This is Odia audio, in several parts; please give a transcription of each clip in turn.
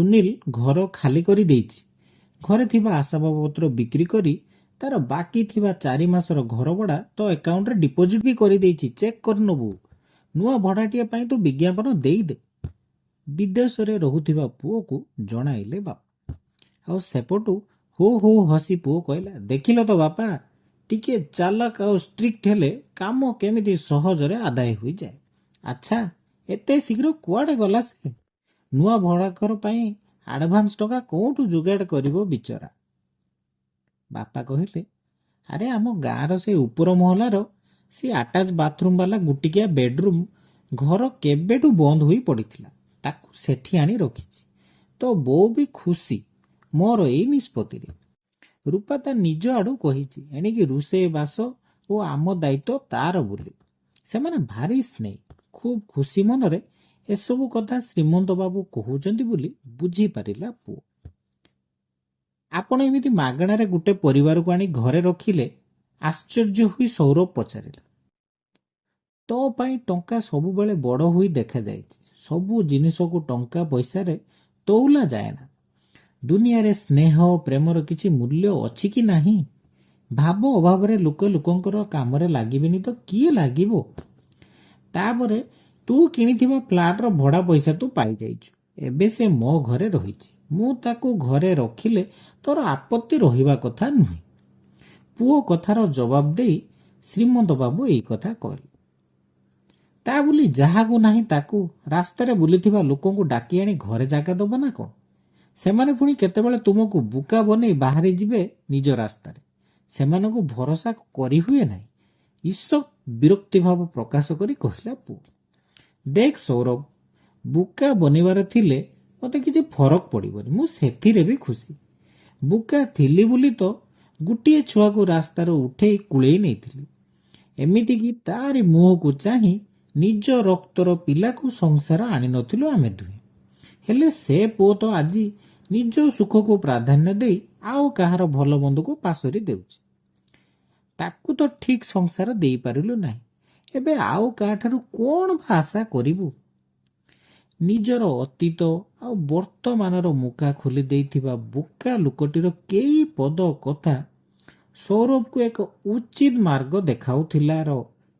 ସୁନୀଲ ଘର ଖାଲି କରିଦେଇଛି। ଘରେ ଥିବା ଆସବାବପତ୍ର ବିକ୍ରି କରି ତାର ବାକି ଥିବା 4 ମାସର ଘର ଭଡ଼ା ତୋ ଆକାଉଣ୍ଟରେ ଡିପୋଜିଟ୍ ବି କରିଦେଇଛି। ଚେକ୍ କରିନେବୁ। ନୂଆ ଭଡ଼ାଟିଏ ପାଇଁ ତୁ ବିଜ୍ଞାପନ ଦେଇଦେ। ବିଦେଶରେ ରହୁଥିବା ପୁଅକୁ ଜଣାଇଲେ ବାପା। ଆଉ ସେପଟୁ ହୋ ହୋ ହସି ପୁଅ କହିଲା, ଦେଖିଲ ତ ବାପା, ଟିକେ ଚାଲାକ ଆଉ ଷ୍ଟ୍ରିକ୍ଟ ହେଲେ କାମ କେମିତି ସହଜରେ ଆଦାୟ ହୋଇଯାଏ। ଆଚ୍ଛା, ଏତେ ଶୀଘ୍ର କୁଆଡ଼େ ଗଲା ସେ? ନୂଆ ଭଡ଼ାଘର ପାଇଁ ଆଡ଼ଭାନ୍ସ ଟଙ୍କା କୋଉଠୁ ଯୋଗାଡ଼ କରିବ ବିଚରା? ବାପା କହିଲେ, ଆରେ ଆମ ଗାଁର ସେ ଉପର ମହଲାର ସେ ଆଟାଚ ବାଥରୁମ୍ ବାଲା ଗୋଟିକିଆ ବେଡରୁମ୍ ଘର କେବେଠୁ ବନ୍ଦ ହୋଇ ପଡ଼ିଥିଲା। ତାକୁ ସେଠି ଆଣି ରଖିଛି। ତ ବୋଉ ବି ଖୁସି ମୋର ଏଇ ନିଷ୍ପତ୍ତିରେ। ରୂପା ତା ନିଜ ଆଡ଼ୁ କହିଛି, ଏଣିକି ରୋଷେଇ ବାସ ଓ ଆମ ଦାୟିତ୍ୱ ତାର ବୋଲି। ସେମାନେ ଭାରି ସ୍ନେହୀ। ଖୁବ୍ ଖୁସି ମନରେ ଏସବୁ କଥା ଶ୍ରୀମନ୍ତ ବାବୁ କହୁଛନ୍ତି ବୋଲି ବୁଝିପାରିଲା ପୁଅ। ଆପଣ ଏମିତି ମାଗଣାରେ ଗୋଟେ ପରିବାରକୁ ଆଣି ଘରେ ରଖିଲେ? ଆଶ୍ଚର୍ଯ୍ୟ ହୋଇ ସୌରଭ ପଚାରିଲା। ତୋ ପାଇଁ ଟଙ୍କା ସବୁବେଳେ ବଡ଼ ହୋଇ ଦେଖାଯାଇଛି। ସବୁ ଜିନିଷକୁ ଟଙ୍କା ପଇସାରେ ତଉଲା ଯାଏନା। ଦୁନିଆରେ ସ୍ନେହ ପ୍ରେମର କିଛି ମୂଲ୍ୟ ଅଛି କି ନାହିଁ? ଭାବ ଅଭାବରେ ଲୋକଙ୍କର କାମରେ ଲାଗିବେନି ତ କିଏ ଲାଗିବ? ତାପରେ ତୁ କିଣିଥିବା ଫ୍ଲାଟର ଭଡ଼ା ପଇସା ତୁ ପାଇଯାଇଛୁ। ଏବେ ସେ ମୋ ଘରେ ରହିଛି। ମୁଁ ତାକୁ ଘରେ ରଖିଲେ ତୋର ଆପତ୍ତି ରହିବା କଥା ନୁହେଁ। ପୁଅ କଥାର ଜବାବ ଦେଇ ଶ୍ରୀମନ୍ତ ବାବୁ ଏଇ କଥା କହିଲେ। ତା ବୋଲି ଯାହାକୁ ନାହିଁ ତାକୁ ରାସ୍ତାରେ ବୁଲିଥିବା ଲୋକଙ୍କୁ ଡାକି ଆଣି ଘରେ ଜାଗା ଦେବ ନା କ'ଣ? ସେମାନେ ପୁଣି କେତେବେଳେ ତୁମକୁ ବୁକା ବନେଇ ବାହାରି ଯିବେ ନିଜ ରାସ୍ତାରେ। ସେମାନଙ୍କୁ ଭରସା କରିହୁଏ ନାହିଁ। ଈଶ୍ୱର ବିରକ୍ତିଭାବ ପ୍ରକାଶ କରି କହିଲା ପୁଅ। ଦେଖ ସୌରଭ, ବୁକା ବନିବାର ଥିଲେ ମୋତେ କିଛି ଫରକ ପଡ଼ିବନି। ମୁଁ ସେଥିରେ ବି ଖୁସି। ବୁକା ଥିଲି ବୋଲି ତ ଗୋଟିଏ ଛୁଆକୁ ରାସ୍ତାରୁ ଉଠେଇ କୁଳେଇ ନେଇଥିଲି। ଏମିତିକି ତାରି ମୁହଁକୁ ଚାହିଁ ନିଜ ରକ୍ତର ପିଲାକୁ ସଂସାର ଆଣିନଥିଲୁ ଆମେ ଦୁହେଁ। ହେଲେ ସେ ପୁଅ ତ ଆଜି ନିଜ ସୁଖକୁ ପ୍ରାଧାନ୍ୟ ଦେଇ ଆଉ କାହାର ଭଲ ମନ୍ଦକୁ ପାଶୋରି ଦେଉଛି। ତାକୁ ତ ଠିକ୍ ସଂସାର ଦେଇପାରିଲୁ ନାହିଁ। ଏବେ ଆଉ କାହାଠାରୁ କ'ଣ ବା ଆଶା କରିବୁ? ନିଜର ଅତୀତ ଆଉ ବର୍ତ୍ତମାନର ମୁଖା ଖୋଲି ଦେଇଥିବା ବୋକା ଲୋକଟିର କେଇ ପଦ କଥା ସୌରଭକୁ ଏକ ଉଚିତ ମାର୍ଗ ଦେଖାଉଥିଲାର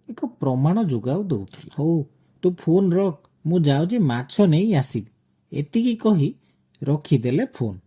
ଏକ ପ୍ରମାଣ ଯୋଗାଉ ଦେଉଥିଲା। ହଉ, ତୁ ଫୋନ୍ ରଖ, ମୁଁ ଯାଉଛି ମାଛ ନେଇ ଆସିବି। ଏତିକି କହି ରଖିଦେଲେ ଫୋନ୍।